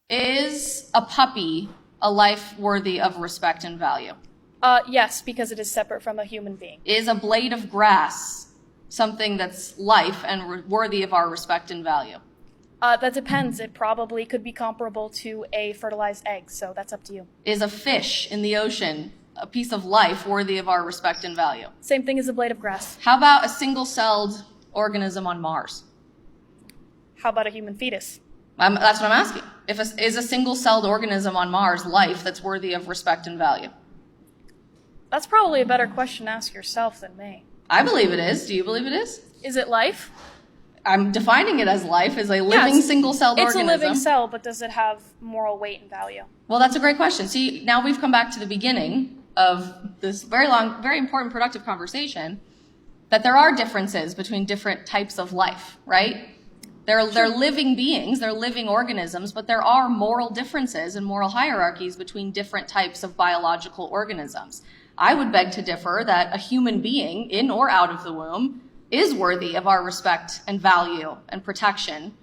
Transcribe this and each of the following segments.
Is a puppy a life worthy of respect and value? Yes, because it is separate from a human being. Is a blade of grass something that's life and worthy of our respect and value? That depends. It probably could be comparable to a fertilized egg, so that's up to you. Is a fish in the ocean a piece of life worthy of our respect and value? Same thing as a blade of grass. How about a single-celled organism on Mars? How about a human fetus? That's what I'm asking. Is a single-celled organism on Mars life that's worthy of respect and value? That's probably a better question to ask yourself than me. I believe it is. Do you believe it is? Is it life? I'm defining it as life, as a living single-celled organism. It's a living cell, but does it have moral weight and value? Well, that's a great question. See, now we've come back to the beginning of this very long, very important, productive conversation, that there are differences between different types of life, right? They're living beings, they're living organisms, but there are moral differences and moral hierarchies between different types of biological organisms. I would beg to differ that a human being, in or out of the womb, is worthy of our respect and value and protection.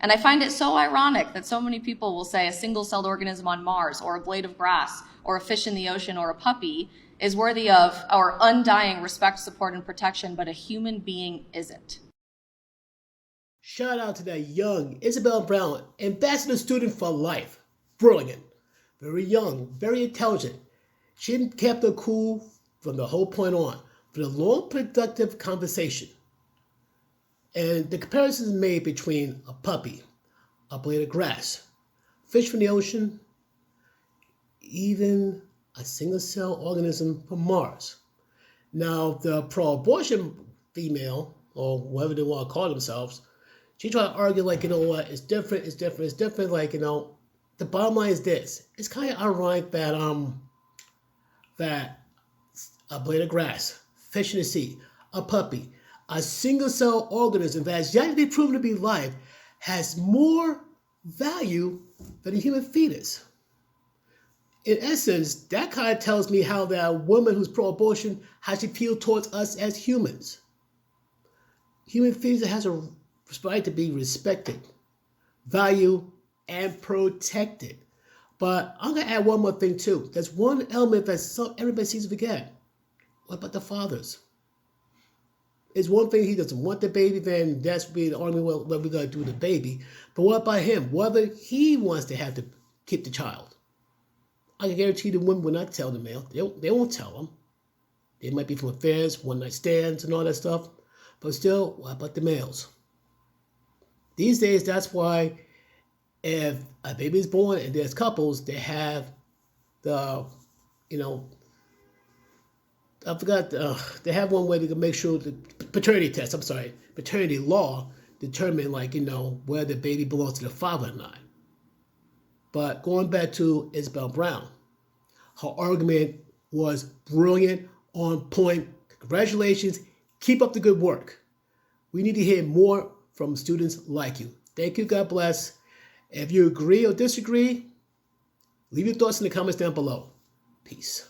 And I find it so ironic that so many people will say a single-celled organism on Mars, or a blade of grass, or a fish in the ocean, or a puppy is worthy of our undying respect, support, and protection, but a human being isn't. Shout out to that young Isabel Brown, ambassador student for life. Brilliant. Very young, very intelligent. She kept her cool from the whole point on. For the long, productive conversation. And the comparison is made between a puppy, a blade of grass, fish from the ocean, even a single-cell organism from Mars. Now, the pro-abortion female, or whatever they want to call themselves, she tried to argue like, you know what, it's different, like, you know, the bottom line is this. It's kind of ironic that, that a blade of grass, fish in the sea, a puppy, a single-cell organism that has yet to be proven to be life, has more value than a human fetus. In essence, that kind of tells me how that woman who's pro-abortion, how she feels towards us as humans. Human fetus has a right to be respected, valued, and protected. But I'm going to add one more thing too. There's one element that everybody seems to forget. What about the fathers? It's one thing he doesn't want the baby, then that's the only what we're going to do with the baby. But what about him? Whether he wants to have to keep the child. I can guarantee the women will not tell the male. They won't tell him. They might be from affairs, one-night stands, and all that stuff. But still, what about the males? These days, that's why if a baby is born and there's couples, they have the, you know, I forgot, they have one way to make sure the paternity law determine, like, you know, whether the baby belongs to the father or not. But going back to Isabel Brown, her argument was brilliant, on point. Congratulations. Keep up the good work. We need to hear more from students like you. Thank you. God bless. If you agree or disagree, leave your thoughts in the comments down below. Peace.